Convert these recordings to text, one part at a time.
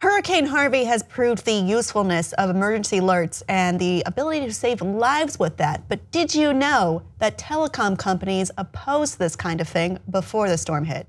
Hurricane Harvey has proved the usefulness of emergency alerts and the ability to save lives with that. But did you know that telecom companies opposed this kind of thing before the storm hit?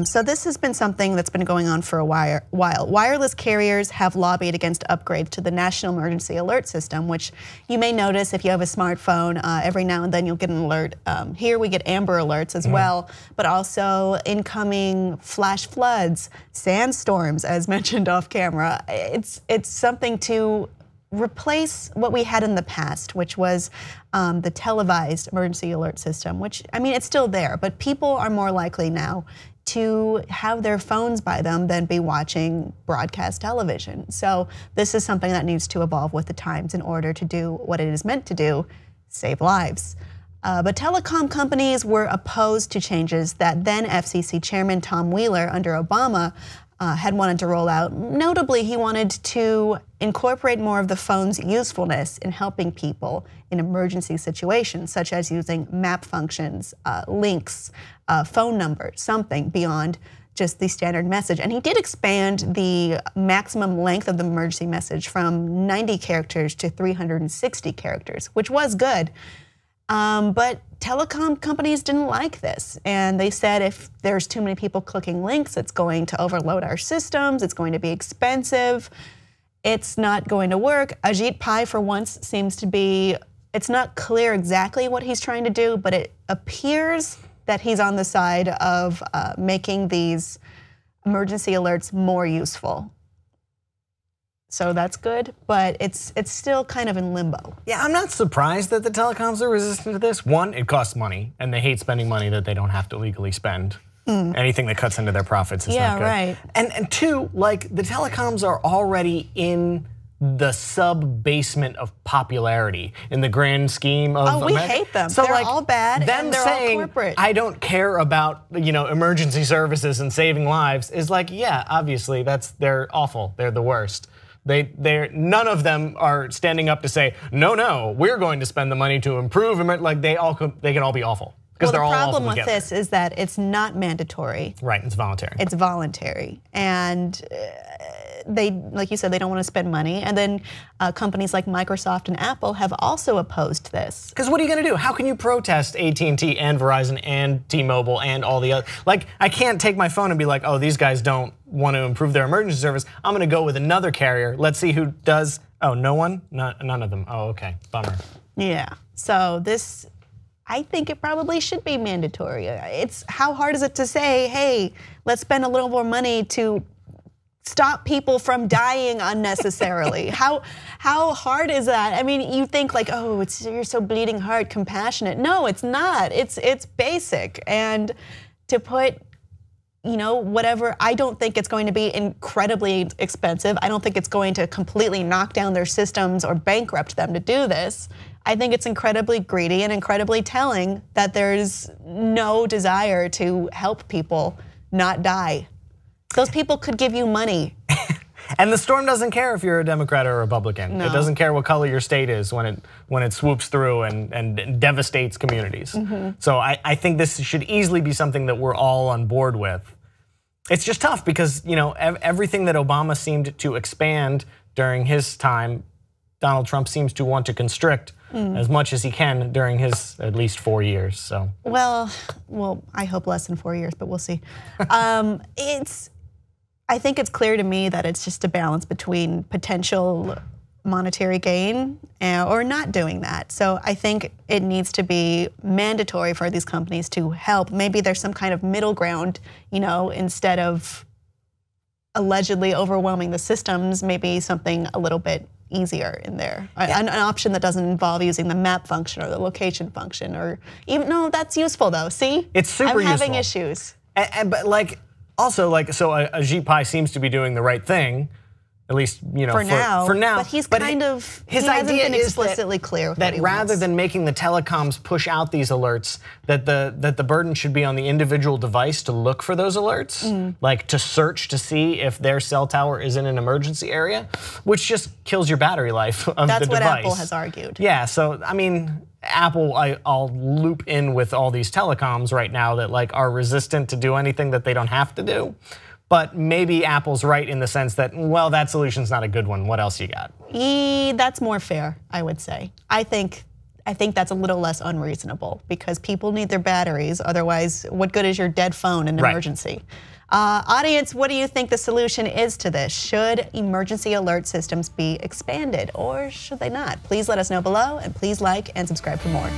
So this has been something that's been going on for a while. Wireless carriers have lobbied against upgrades to the National Emergency Alert System, which you may notice if you have a smartphone, every now and then you'll get an alert. Here we get Amber Alerts as well, but also incoming flash floods, sandstorms, as mentioned off camera. It's something to replace what we had in the past, which was the televised emergency alert system, which, I mean, it's still there, but people are more likely now to have their phones by them than be watching broadcast television. So this is something that needs to evolve with the times in order to do what it is meant to do, save lives. But telecom companies were opposed to changes that then FCC Chairman Tom Wheeler under Obama had wanted to roll out. Notably, he wanted to incorporate more of the phone's usefulness in helping people in emergency situations, such as using map functions, links, phone numbers, something beyond just the standard message. And he did expand the maximum length of the emergency message from 90 characters to 360 characters, which was good. But telecom companies didn't like this, and they said if there's too many people clicking links, it's going to overload our systems, it's going to be expensive, it's not going to work. Ajit Pai, for once, seems to be, it's not clear exactly what he's trying to do, but it appears that he's on the side of making these emergency alerts more useful. So that's good, but it's still kind of in limbo. Yeah, I'm not surprised that the telecoms are resistant to this. One, it costs money, and they hate spending money that they don't have to legally spend. Anything that cuts into their profits is not good. Right. And two, like the telecoms are already in the sub-basement of popularity in the grand scheme of America. We hate them. So they're all bad and they're all corporate. I don't care about emergency services and saving lives is like, yeah, obviously they're awful. They're the worst. None of them are standing up to say, no, we're going to spend the money to improve. Like they can all be awful because they're all awful together. The problem with this is that it's not mandatory. Right, it's voluntary. It's voluntary, and they, like you said, they don't want to spend money. And then companies like Microsoft and Apple have also opposed this. Because what are you going to do? How can you protest AT&T and Verizon and T-Mobile and all the other? Like, I can't take my phone and be like, oh, these guys don't want to improve their emergency service. I'm going to go with another carrier. Let's see who does. Oh, no one? None of them. Oh, okay. Bummer. Yeah. So this, I think it probably should be mandatory. It's how hard is it to say, hey, let's spend a little more money to stop people from dying unnecessarily? How hard is that? I mean, you think like, oh, you're so bleeding heart, compassionate. No, it's not. It's basic. And to put, whatever, I don't think it's going to be incredibly expensive. I don't think it's going to completely knock down their systems or bankrupt them to do this. I think it's incredibly greedy and incredibly telling that there's no desire to help people not die. Those people could give you money. And the storm doesn't care if you're a Democrat or a Republican. No. It doesn't care what color your state is when it swoops through and devastates communities. So I think this should easily be something that we're all on board with. It's just tough because everything that Obama seemed to expand during his time, Donald Trump seems to want to constrict as much as he can during his at least 4 years. So well, I hope less than 4 years, but we'll see. I think it's clear to me that it's just a balance between potential monetary gain or not doing that. So I think it needs to be mandatory for these companies to help. Maybe there's some kind of middle ground, instead of allegedly overwhelming the systems, maybe something a little bit easier in there. An option that doesn't involve using the map function or the location function, or even, no, that's useful though, see? It's super useful. I'm having issues. But like, also, like, so Ajit Pai seems to be doing the right thing, at least for now. But he's his idea hasn't been explicitly clear with that rather than making the telecoms push out these alerts, that the burden should be on the individual device to look for those alerts, like to search to see if their cell tower is in an emergency area, which just kills your battery life of the device. That's what Apple has argued. Yeah, so I mean, Apple, I'll loop in with all these telecoms right now that like are resistant to do anything that they don't have to do. but maybe Apple's right in the sense that, well, that solution's not a good one. What else you got? That's more fair, I would say. I think that's a little less unreasonable because people need their batteries. Otherwise, what good is your dead phone in an emergency? Audience, what do you think the solution is to this? Should emergency alert systems be expanded or should they not? Please let us know below and please like and subscribe for more.